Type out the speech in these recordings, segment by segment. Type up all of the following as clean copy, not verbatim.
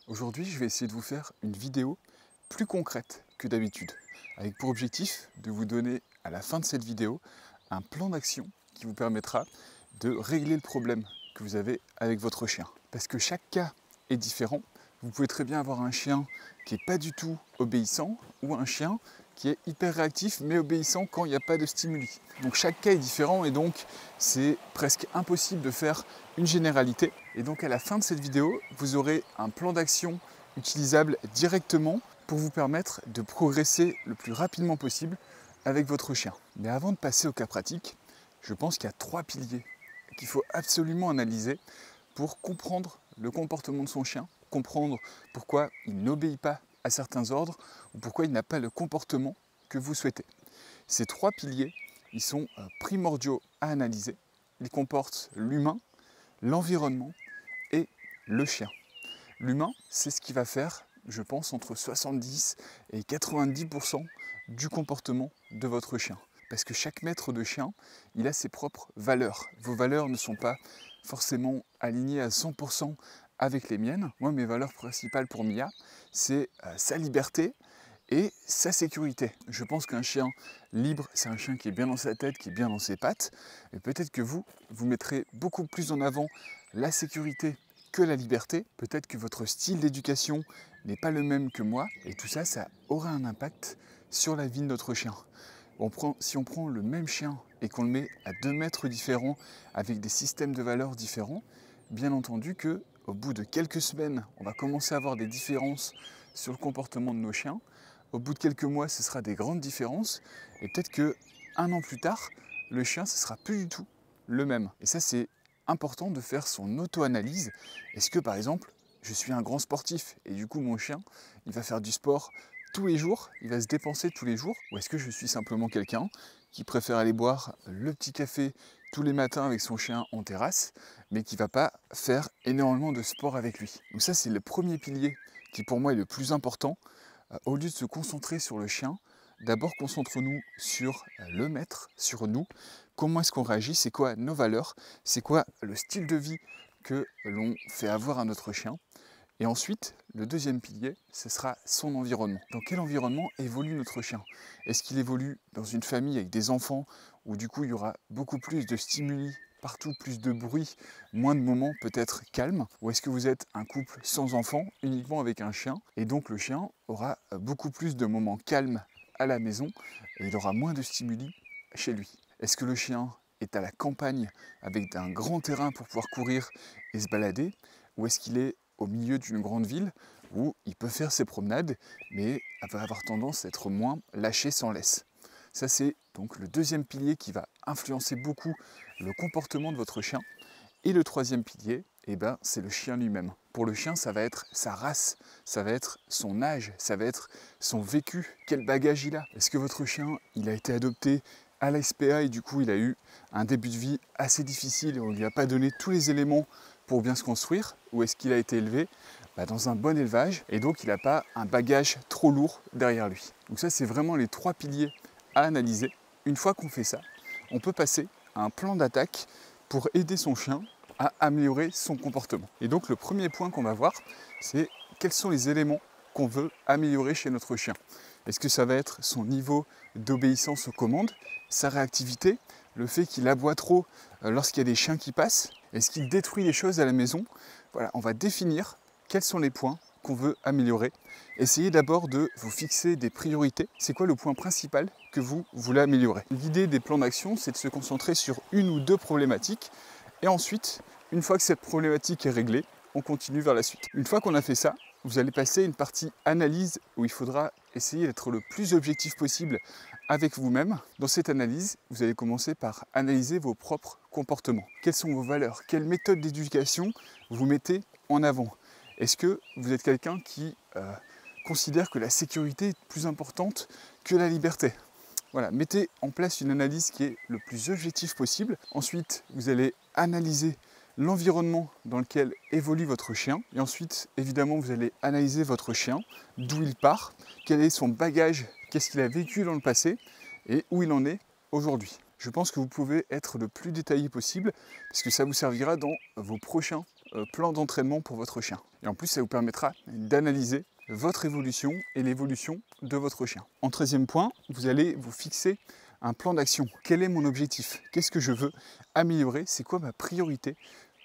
Aujourd'hui, je vais essayer de vous faire une vidéo plus concrète que d'habitude, avec pour objectif de vous donner à la fin de cette vidéo un plan d'action qui vous permettra de régler le problème que vous avez avec votre chien. Parce que chaque cas est différent. Vous pouvez très bien avoir un chien qui n'est pas du tout obéissant ou un chien qui est hyper réactif mais obéissant quand il n'y a pas de stimuli. Donc chaque cas est différent et donc c'est presque impossible de faire une généralité. Et donc à la fin de cette vidéo, vous aurez un plan d'action utilisable directement pour vous permettre de progresser le plus rapidement possible avec votre chien. Mais avant de passer au cas pratique, je pense qu'il y a 3 piliers qu'il faut absolument analyser pour comprendre le comportement de son chien, comprendre pourquoi il n'obéit pas à certains ordres ou pourquoi il n'a pas le comportement que vous souhaitez. Ces 3 piliers, ils sont primordiaux à analyser. Ils comportent l'humain, l'environnement et le chien. L'humain, c'est ce qui va faire, je pense, entre 70 et 90% du comportement de votre chien. Parce que chaque maître de chien, il a ses propres valeurs. Vos valeurs ne sont pas forcément alignées à 100% avec les miennes. Moi, mes valeurs principales pour Mia, c'est sa liberté et sa sécurité. Je pense qu'un chien libre, c'est un chien qui est bien dans sa tête, qui est bien dans ses pattes. Et peut-être que vous mettrez beaucoup plus en avant la sécurité que la liberté. Peut-être que votre style d'éducation n'est pas le même que moi. Et tout ça, ça aura un impact sur la vie de notre chien. Si on prend le même chien et qu'on le met à 2 maîtres différents, avec des systèmes de valeurs différents, bien entendu que au bout de quelques semaines, on va commencer à avoir des différences sur le comportement de nos chiens. Au bout de quelques mois, ce sera des grandes différences. Et peut-être qu'un an plus tard, le chien, ce sera plus du tout le même. Et ça, c'est important de faire son auto-analyse. Est-ce que, par exemple, je suis un grand sportif et du coup, mon chien, il va faire du sport tous les jours, il va se dépenser tous les jours? Ou est-ce que je suis simplement quelqu'un qui préfère aller boire le petit café tous les matins avec son chien en terrasse, mais qui ne va pas faire énormément de sport avec lui? Donc ça, c'est le premier pilier qui pour moi est le plus important. Au lieu de se concentrer sur le chien, d'abord concentrons-nous sur le maître, sur nous. Comment est-ce qu'on réagit? C'est quoi nos valeurs? C'est quoi le style de vie que l'on fait avoir à notre chien? Et ensuite, le deuxième pilier, ce sera son environnement. Dans quel environnement évolue notre chien? Est-ce qu'il évolue dans une famille avec des enfants où du coup il y aura beaucoup plus de stimuli partout, plus de bruit, moins de moments peut-être calmes? Ou est-ce que vous êtes un couple sans enfants, uniquement avec un chien, et donc le chien aura beaucoup plus de moments calmes à la maison et il aura moins de stimuli chez lui? Est-ce que le chien est à la campagne avec un grand terrain pour pouvoir courir et se balader? Ou est-ce qu'il est au milieu d'une grande ville où il peut faire ses promenades, mais va avoir tendance à être moins lâché sans laisse? Ça, c'est donc le deuxième pilier qui va influencer beaucoup le comportement de votre chien. Et le troisième pilier, c'est le chien lui-même. Pour le chien, ça va être sa race, ça va être son âge, ça va être son vécu, quel bagage il a. Est-ce que votre chien, il a été adopté à la SPA et du coup il a eu un début de vie assez difficile et on ne lui a pas donné tous les éléments pour bien se construire? Ou est-ce qu'il a été élevé dans un bon élevage et donc il n'a pas un bagage trop lourd derrière lui? Donc ça, c'est vraiment les 3 piliers à analyser. Une fois qu'on fait ça, on peut passer à un plan d'attaque pour aider son chien à améliorer son comportement. Et donc le premier point qu'on va voir, c'est quels sont les éléments qu'on veut améliorer chez notre chien. Est-ce que ça va être son niveau d'obéissance aux commandes, sa réactivité, le fait qu'il aboie trop lorsqu'il y a des chiens qui passent? Est-ce qu'il détruit les choses à la maison? Voilà, on va définir quels sont les points qu'on veut améliorer. Essayez d'abord de vous fixer des priorités. C'est quoi le point principal que vous voulez améliorer? L'idée des plans d'action, c'est de se concentrer sur 1 ou 2 problématiques. Et ensuite, une fois que cette problématique est réglée, on continue vers la suite. Une fois qu'on a fait ça, vous allez passer une partie analyse où il faudra essayer d'être le plus objectif possible avec vous-même. Dans cette analyse, vous allez commencer par analyser vos propres comportements. Quelles sont vos valeurs? Quelle méthode d'éducation vous mettez en avant? Est-ce que vous êtes quelqu'un qui considère que la sécurité est plus importante que la liberté? Voilà, mettez en place une analyse qui est le plus objective possible. Ensuite, vous allez analyser l'environnement dans lequel évolue votre chien. Et ensuite, évidemment, vous allez analyser votre chien, d'où il part, quel est son bagage, qu'est-ce qu'il a vécu dans le passé et où il en est aujourd'hui. Je pense que vous pouvez être le plus détaillé possible parce que ça vous servira dans vos prochains plan d'entraînement pour votre chien. Et en plus, ça vous permettra d'analyser votre évolution et l'évolution de votre chien. En 13e point, vous allez vous fixer un plan d'action. Quel est mon objectif? Qu'est-ce que je veux améliorer? C'est quoi ma priorité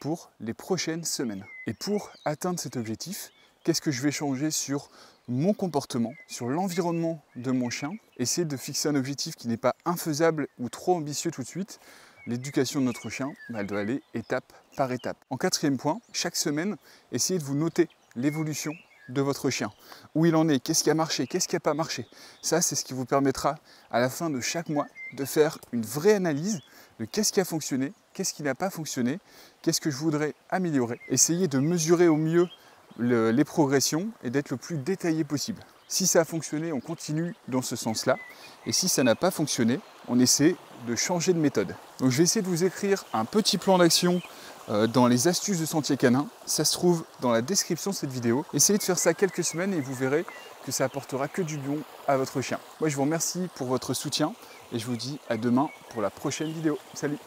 pour les prochaines semaines? Et pour atteindre cet objectif, qu'est-ce que je vais changer sur mon comportement, sur l'environnement de mon chien? Essayer de fixer un objectif qui n'est pas infaisable ou trop ambitieux tout de suite. L'éducation de notre chien, elle doit aller étape par étape. En 4e point, chaque semaine, essayez de vous noter l'évolution de votre chien. Où il en est, qu'est-ce qui a marché, qu'est-ce qui n'a pas marché. Ça, c'est ce qui vous permettra à la fin de chaque mois de faire une vraie analyse de qu'est-ce qui a fonctionné, qu'est-ce qui n'a pas fonctionné, qu'est-ce que je voudrais améliorer. Essayez de mesurer au mieux les progressions et d'être le plus détaillé possible. Si ça a fonctionné, on continue dans ce sens-là. Et si ça n'a pas fonctionné, on essaie de changer de méthode. Donc je vais essayer de vous écrire un petit plan d'action dans les astuces de Sentier Canin. Ça se trouve dans la description de cette vidéo. Essayez de faire ça quelques semaines et vous verrez que ça apportera que du bon à votre chien. Moi, je vous remercie pour votre soutien et je vous dis à demain pour la prochaine vidéo. Salut!